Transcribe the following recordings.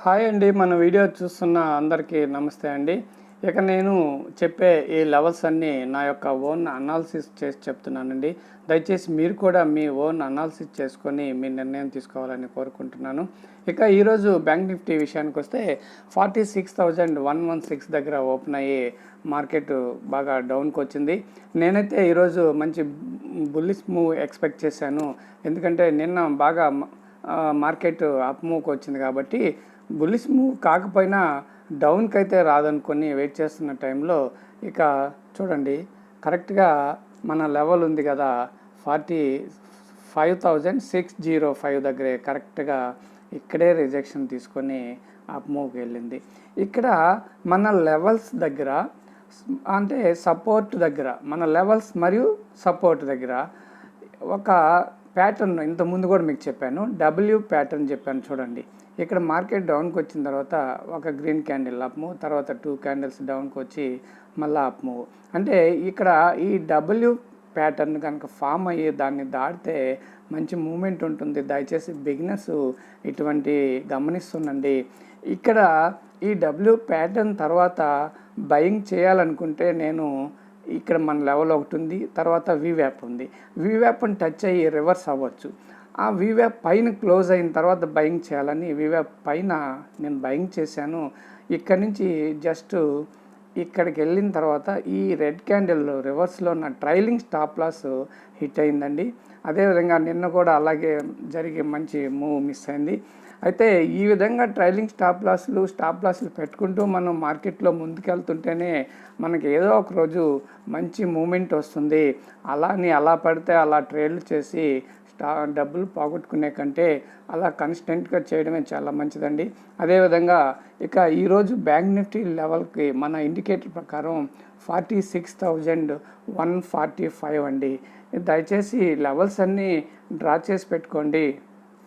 Hi అండి. మన video చూస్తున్న అందరికీ నమస్తే అండి. ఇక నేను చెప్పే ఈ లెవెల్స్ అన్నీ నా యొక్క ఓన్ అనాలిసిస్ చేసి చెప్తున్నానండి. దయచేసి మీరు కూడా మీ ఓన్ అనాలిసిస్ చేసుకొని మీ నిర్ణయం తీసుకోవాలని కోరుకుంటున్నాను. ఇక ఈరోజు బ్యాంక్ నిఫ్టీ విషయానికి వస్తే 46,116 దగ్గర ఓపెన్ అయ్యి మార్కెట్ బాగా డౌన్కి వచ్చింది. నేనైతే ఈరోజు మంచి బుల్లిష్ మూవ్ ఎక్స్పెక్ట్ చేశాను. ఎందుకంటే నిన్న బాగా మార్కెట్ అప్ మూవ్కి వచ్చింది కాబట్టి బుల్లిష్ మూవ్ కాకపోయినా డౌన్కి అయితే రాదనుకొని వెయిట్ చేస్తున్న టైంలో ఇక చూడండి, కరెక్ట్గా మన లెవెల్ ఉంది కదా 45,605 దగ్గరే కరెక్ట్గా ఇక్కడే రిజెక్షన్ తీసుకొని అప్ మూవ్కి వెళ్ళింది. ఇక్కడ మన లెవెల్స్ దగ్గర అంటే సపోర్ట్ దగ్గర మన లెవెల్స్ మరియు సపోర్ట్ దగ్గర ఒక ప్యాటర్న్ ఇంతకుముందు కూడా మీకు చెప్పాను, డబ్ల్యూ ప్యాటర్న్ చెప్పాను చూడండి. ఇక్కడ మార్కెట్ డౌన్కి వచ్చిన తర్వాత ఒక గ్రీన్ క్యాండిల్ అప్ మూవ్, తర్వాత 2 క్యాండిల్స్ డౌన్కి వచ్చి మళ్ళీ అప్ మూవ్. అంటే ఇక్కడ ఈ డబ్ల్యూ ప్యాటర్న్ కనుక ఫామ్ అయ్యి దాన్ని దాటితే మంచి మూమెంట్ ఉంటుంది. దయచేసి బిగినర్స్ ఇటువంటి గమనిస్తుండండి. ఇక్కడ ఈ డబ్ల్యూ ప్యాటర్న్ తర్వాత బయింగ్ చేయాలనుకుంటే నేను ఇక్కడ మన లెవెల్ ఒకటి ఉంది, తర్వాత వీవ్యాప్ ఉంది. వీవ్యాప్ని టచ్ అయ్యి రివర్స్ అవ్వచ్చు. ఆ వీవ్యాప్ పైన క్లోజ్ అయిన తర్వాత బయింగ్ చేయాలని వీవ్యాప్ పైన నేను బయింగ్ చేశాను. ఇక్కడి నుంచి జస్ట్ ఇక్కడికి వెళ్ళిన తర్వాత ఈ రెడ్ క్యాండిల్ రివర్స్లో ఉన్న ట్రైలింగ్ స్టాప్ లాస్ హిట్ అయిందండి. అదేవిధంగా నిన్న కూడా అలాగే జరిగి మంచి మూవ్ మిస్ అయింది. అయితే ఈ విధంగా ట్రైలింగ్ స్టాప్ లాస్లు పెట్టుకుంటూ మనం మార్కెట్లో ముందుకెళ్తుంటేనే మనకి ఏదో ఒక రోజు మంచి మూమెంట్ వస్తుంది. అలా పడితే అలా ట్రేడ్లు చేసి డబ్బులు పోగొట్టుకునే కంటే అలా కన్స్టెంట్గా చేయడమే చాలా మంచిదండి. అదేవిధంగా ఇక ఈరోజు బ్యాంక్ నిఫ్టీ లెవెల్కి మన ఇండికేటర్ ప్రకారం 46,145 అండి. దయచేసి లెవెల్స్ అన్నీ డ్రా చేసి పెట్టుకోండి.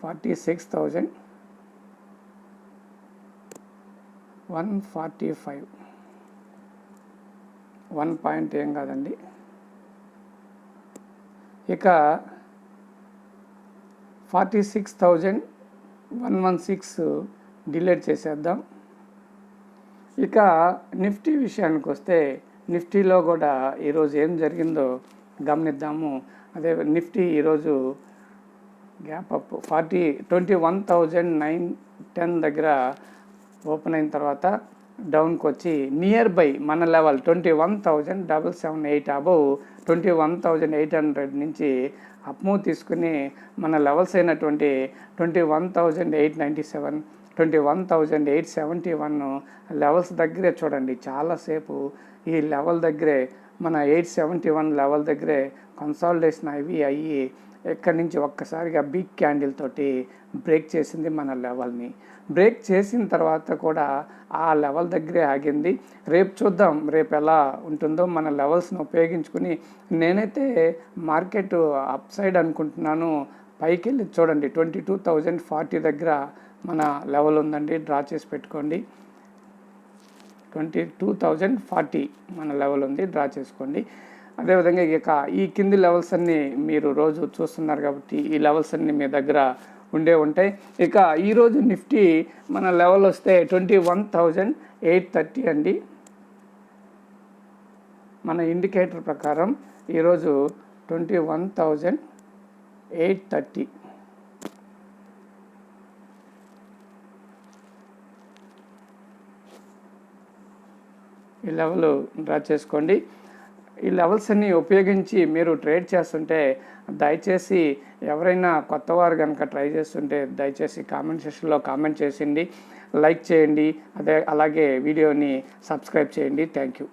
46,145 1 పాయింట్ ఏం కాదండి. ఇక 46,116 డిలీట్ చేసేద్దాం. ఇక నిఫ్టీ విషయానికి వస్తే నిఫ్టీలో కూడా ఈరోజు ఏం జరిగిందో గమనిద్దాము. అదే నిఫ్టీ ఈరోజు గ్యాప్ అప్ 21,910 దగ్గర ఓపెన్ అయిన తర్వాత డౌన్కి వచ్చి నియర్ బై మన లెవెల్ 21,778 అబవ్ 21,800 నుంచి అప్ మూవ్ తీసుకుని మన లెవెల్స్ అయినటువంటి 21,897 21,871 లెవెల్స్ దగ్గరే చూడండి. చాలాసేపు ఈ లెవెల్ దగ్గరే మన 871 లెవెల్ దగ్గరే కన్సాలిడేషన్ అయ్యి ఎక్కడి నుంచి ఒక్కసారిగా బిగ్ క్యాండిల్ తోటి బ్రేక్ చేసింది మన లెవెల్ని. బ్రేక్ చేసిన తర్వాత కూడా ఆ లెవెల్ దగ్గరే ఆగింది. రేపు చూద్దాం, రేపు ఎలా ఉంటుందో. మన లెవెల్స్ని ఉపయోగించుకుని నేనైతే మార్కెట్ అప్ సైడ్ అనుకుంటున్నాను. పైకి వెళ్ళి చూడండి 22,040 దగ్గర మన లెవెల్ ఉందండి. డ్రా చేసి పెట్టుకోండి. 22,040 మన లెవెల్ ఉంది, డ్రా చేసుకోండి. అదేవిధంగా ఇక ఈ కింది లెవెల్స్ అన్నీ మీరు రోజు చూస్తున్నారు కాబట్టి ఈ లెవెల్స్ అన్నీ మీ దగ్గర ఉంటాయి. ఇక ఈరోజు నిఫ్టీ మన లెవెల్ వస్తే 21,830 అండి. మన ఇండికేటర్ ప్రకారం ఈరోజు 21,830 ఈ లెవెల్ డ్రా చేసుకోండి. ఈ లెవెల్స్ అన్ని ఉపయోగించి మీరు ట్రేడ్ చేస్తుంటే దయచేసి ఎవరైనా కొత్తవారు కనుక ట్రై చేస్తుంటే దయచేసి కామెంట్ సెక్షన్లో కామెంట్ చేసిండి, లైక్ చేయండి, అలాగే వీడియోని సబ్స్క్రైబ్ చేయండి. Thank you.